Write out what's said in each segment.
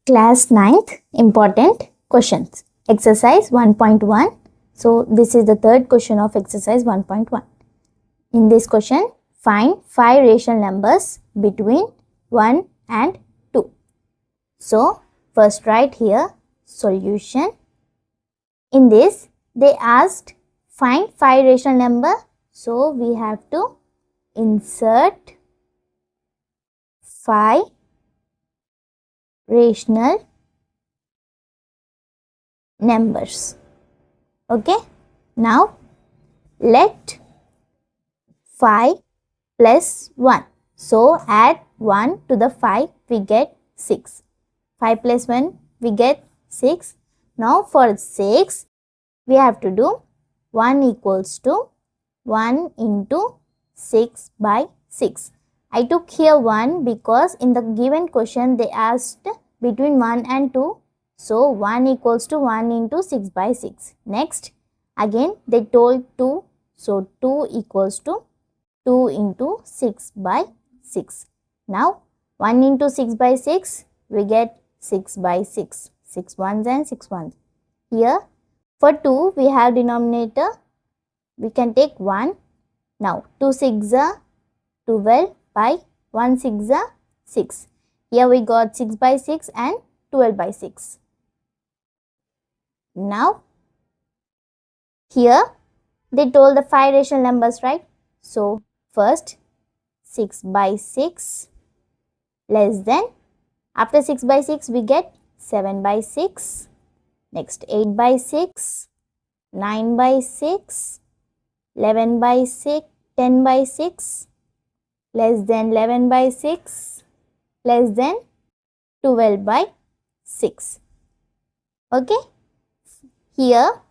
Class 9th important questions. Exercise 1.1. So this is the third question of exercise 1.1. In this question, find 5 rational numbers between 1 and 2. So first write here solution. In this they asked find 5 rational number. So we have to insert 5 rational numbers. Okay, now let 5 plus 1. So add 1 to the 5, we get 6. 5 plus 1, we get 6. Now for 6, we have to do 1 equals to 1 into 6 by 6. I took here 1 because in the given question they asked between 1 and 2. So 1 equals to 1 into 6 by 6. Next, again they told 2. So 2 equals to 2 into 6 by 6. Now 1 into 6 by 6, we get 6 by 6. 6 ones and 6 ones. Here for 2 we have denominator. We can take 1. Now 2 6 are 12 by 1 6 are 6. Here we got 6 by 6 and 12 by 6. Now here they told the 5 rational numbers, right? So first 6 by 6 less than, after 6 by 6 we get 7 by 6. Next 8 by 6, 9 by 6, 11 by 6, 10 by 6, less than 11 by 6, less than 12 by 6. Okay, here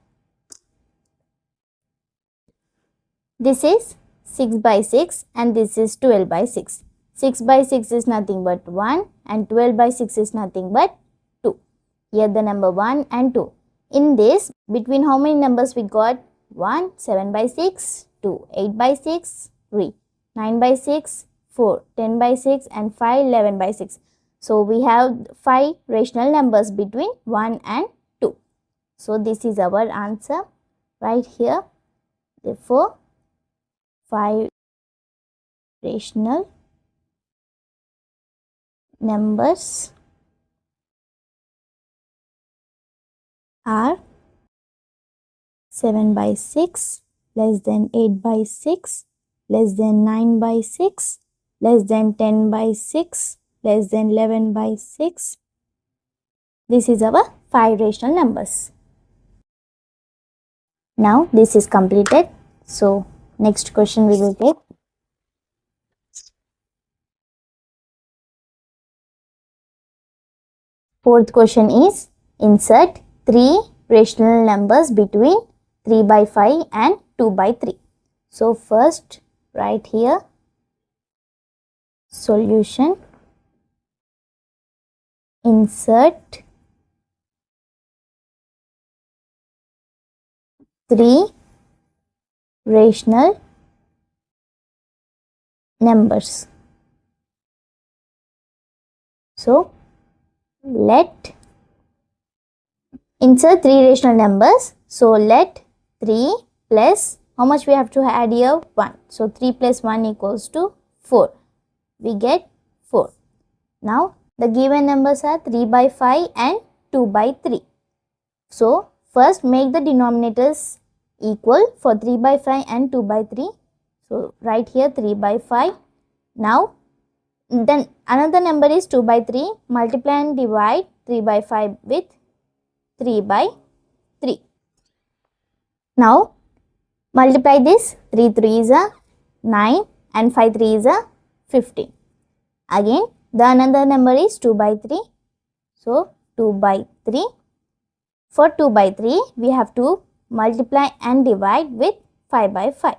this is 6 by 6 and this is 12 by 6. 6 by 6 is nothing but 1 and 12 by 6 is nothing but 2. Here the number 1 and 2. In this, between how many numbers we got? 1, 7 by 6, 2, 8 by 6, 3, 9 by 6, 4, 10 by 6 and 5, 11 by 6. So we have 5 rational numbers between 1 and 2. So this is our answer right here. Therefore, 5 rational numbers are 7 by 6, less than 8 by 6, less than 9 by 6, less than 10 by 6, less than 11 by 6. This is our 5 rational numbers. Now this is completed. So next question we will take. Fourth question is insert 3 rational numbers between 3 by 5 and 2 by 3. So first write here solution. Insert 3 rational numbers. So let insert 3 rational numbers. So let 3 plus, how much we have to add here? 1. So 3 plus 1 equals to 4. We get 4. Now the given numbers are 3 by 5 and 2 by 3. So first make the denominators equal for 3 by 5 and 2 by 3. So write here 3 by 5. Now then another number is 2 by 3. Multiply and divide 3 by 5 with 3 by 3. Now multiply this. 3 3s are 9 and 5 3s are 15. Again the another number is 2 by 3. So 2 by 3. For 2 by 3 we have to multiply and divide with 5 by 5.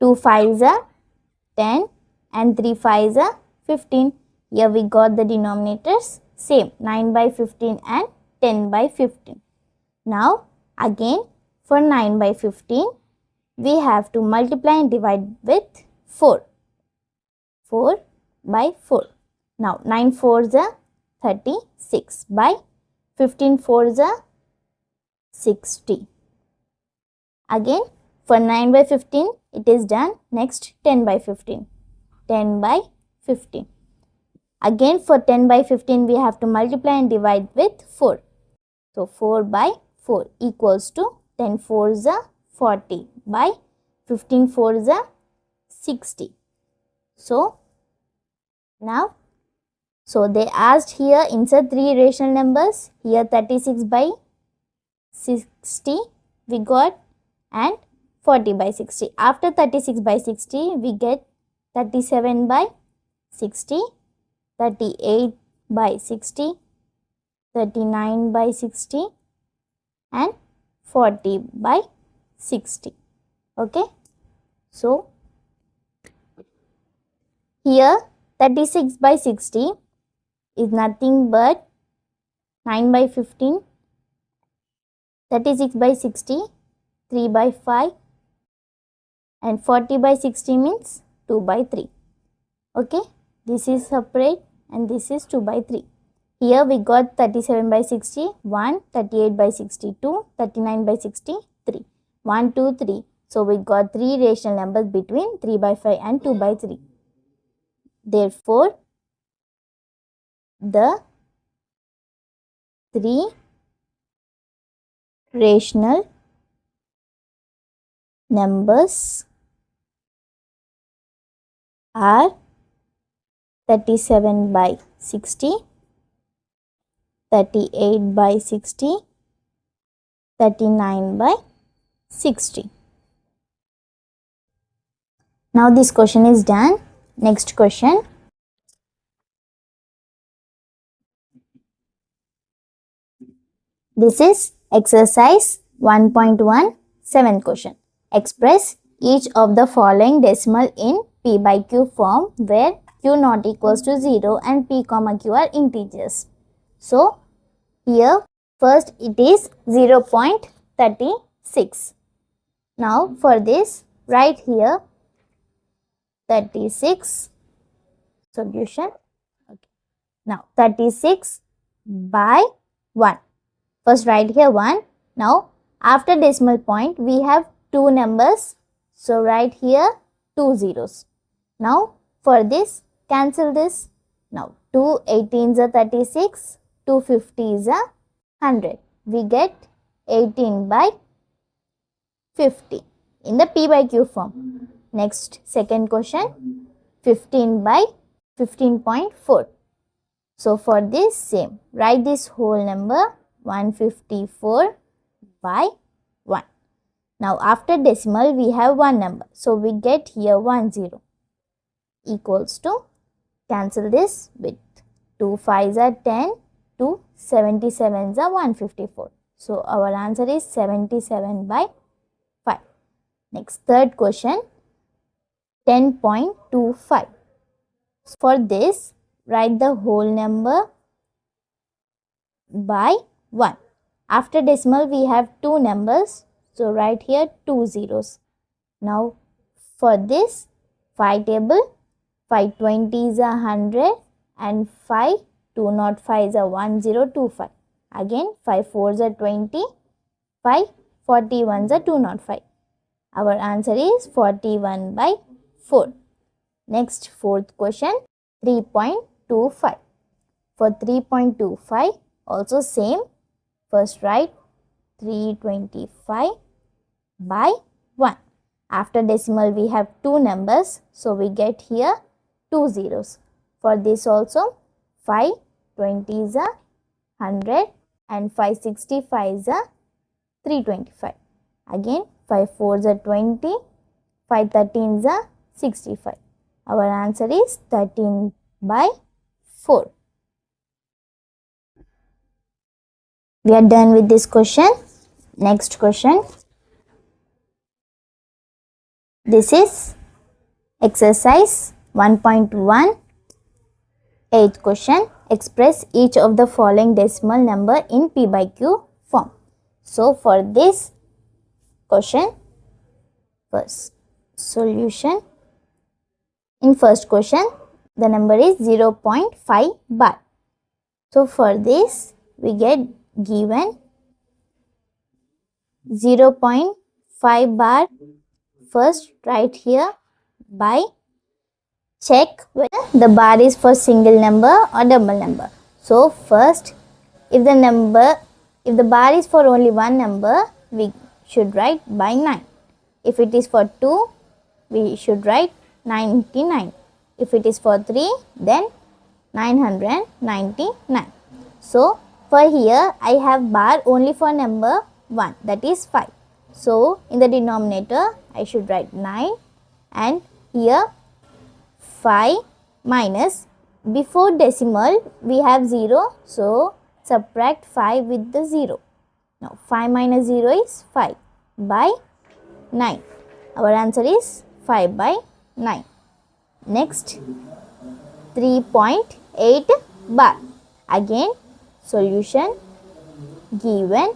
2 5s are 10 and 3 5s are 15. Here we got the denominators same, 9 by 15 and 10 by 15. Now again for 9 by 15 we have to multiply and divide with 4. 4 by 4. Now 9 4s are 36 by 15 4s are 60. Again for 9 by 15 it is done. Next 10 by 15. 10 by 15. Again for 10 by 15 we have to multiply and divide with 4. So 4 by 4 equals to 10 4s are 40 by 15 4s are 60. So now, so they asked here insert 3 rational numbers. Here 36 by 60 we got and 40 by 60. After 36 by 60 we get 37 by 60, 38 by 60, 39 by 60 and 40 by 60. Okay. So here 36 by 60 is nothing but 9 by 15, 36 by 60, 3 by 5 and 40 by 60 means 2 by 3. Okay, this is separate and this is 2 by 3. Here we got 37 by 60, 1, 38 by 62, 39 by 60, 3. 1, 2, 3. So we got 3 rational numbers between 3 by 5 and 2 by 3. Therefore, the 3 rational numbers are 37 by 60, 38 by 60, 39 by 60. Now this question is done. Next question. This is exercise 1.1 7th question. Express each of the following decimal in P by Q form where Q not equals to 0 and P comma Q are integers. So here first it is 0.36. Now for this write here 36 solution. Okay. Now 36 by 1. First write here 1. Now after decimal point we have two numbers. So write here 2 zeros. Now for this cancel this. Now 2 18s are 36, 2 50s are 100. We get 18 by 50 in the P by Q form. Next second question 15 by 15.4. So for this same write this whole number 154 by 1. Now after decimal we have one number. So we get here 1 0 equals to cancel this with 2 5s are 10, 2 77s are 154. So our answer is 77 by 5. Next third question 10.25. For this write the whole number by 1. After decimal we have two numbers. So write here 2 zeros. Now for this 5 table 5 20s are 100 and 5 205s are 1025. Again 5 4s are 20, 5 41s are 205. Our answer is 41 by 4. Next fourth question 3.25. For 3.25 also same. First write 325 by 1. After decimal we have two numbers. So we get here 2 zeros. For this also 5 20s are 100 and 5 65s are 325. Again 5 4s are 20, 5 13s are 65. Our answer is 13 by 4. We are done with this question. Next question. This is exercise 1.1 8th question. Express each of the following decimal number in P by Q form. So for this question, first solution. In first question the number is 0.5 bar. So for this we get given 0.5 bar. First write here by check whether the bar is for single number or double number. So first, if the bar is for only one number, we should write by 9. If it is for 2, we should write 99. If it is for 3, then 999. So for here I have bar only for number 1, that is 5. So in the denominator I should write 9, and here 5 minus, before decimal we have 0, so subtract 5 with the 0. Now 5 minus 0 is 5 by 9. Our answer is 5 by 9. Next, 3.8 bar. Again, solution given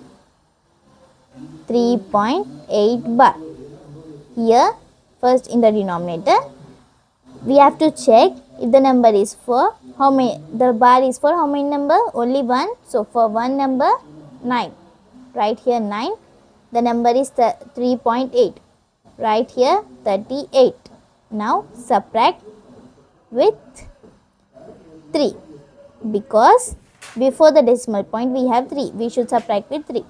3.8 bar. Here, first in the denominator, we have to check if the number is for how many, the bar is for how many number? Only 1. So for one number, 9. Right here 9. The number is 3.8. Right here 38. Now subtract with 3, because before the decimal point we have 3. We should subtract with 3.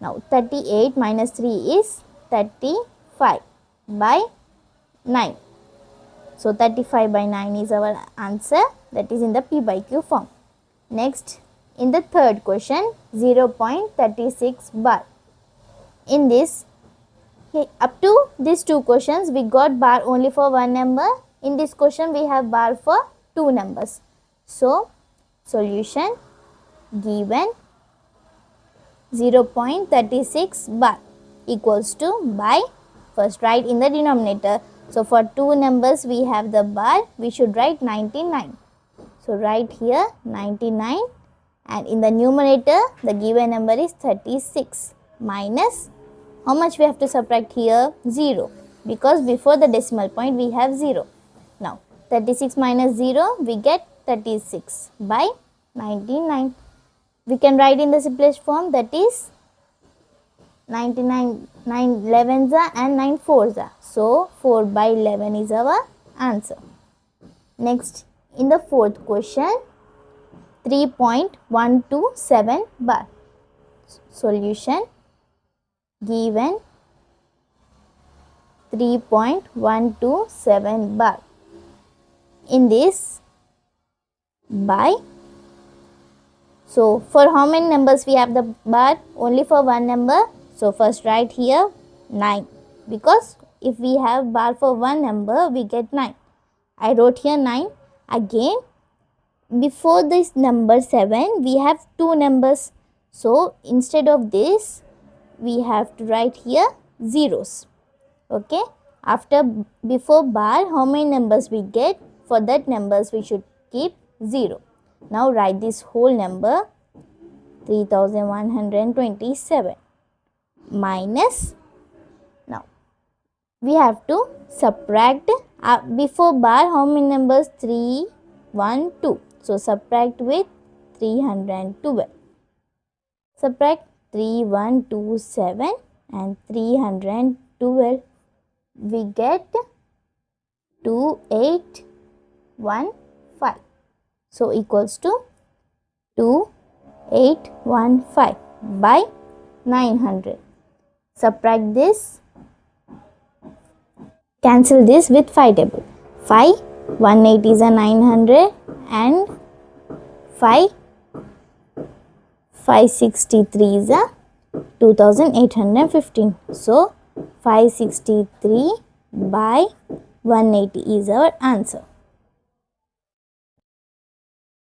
Now 38 minus 3 is 35 by 9. So 35 by 9 is our answer, that is in the P by Q form. Next, in the third question, 0.36 bar. In this, up to these two questions we got bar only for one number. In this question we have bar for two numbers. So solution given 0.36 bar equals to by, first write in the denominator. So for two numbers we have the bar, we should write 99. So write here 99, and in the numerator the given number is 36 minus, how much we have to subtract here? 0, because before the decimal point we have 0. Now 36 minus 0 we get 36 by 99. We can write in the simplest form, that is 99, 9 11s and 9 4s. So 4 by 11 is our answer. Next, in the fourth question, 3.127 bar. Solution given 3.127 bar. In this, by, so for how many numbers we have the bar? Only for one number. So first write here 9, because if we have bar for one number we get 9. I wrote here 9. Again, before this number 7 we have two numbers. So instead of this we have to write here zeros. Okay. After, before bar, how many numbers we get? For that numbers we should keep 0. Now write this whole number 3127 minus, now we have to subtract, before bar how many numbers? 3, 1, 2. So subtract with 312. Subtract 3127 and 312. We get 2815. So equals to 2815 by 900. Subtract this, cancel this with 5 table. 5, 180 is a 900, and 5, 563 is a 2815. So 563 by 180 is our answer.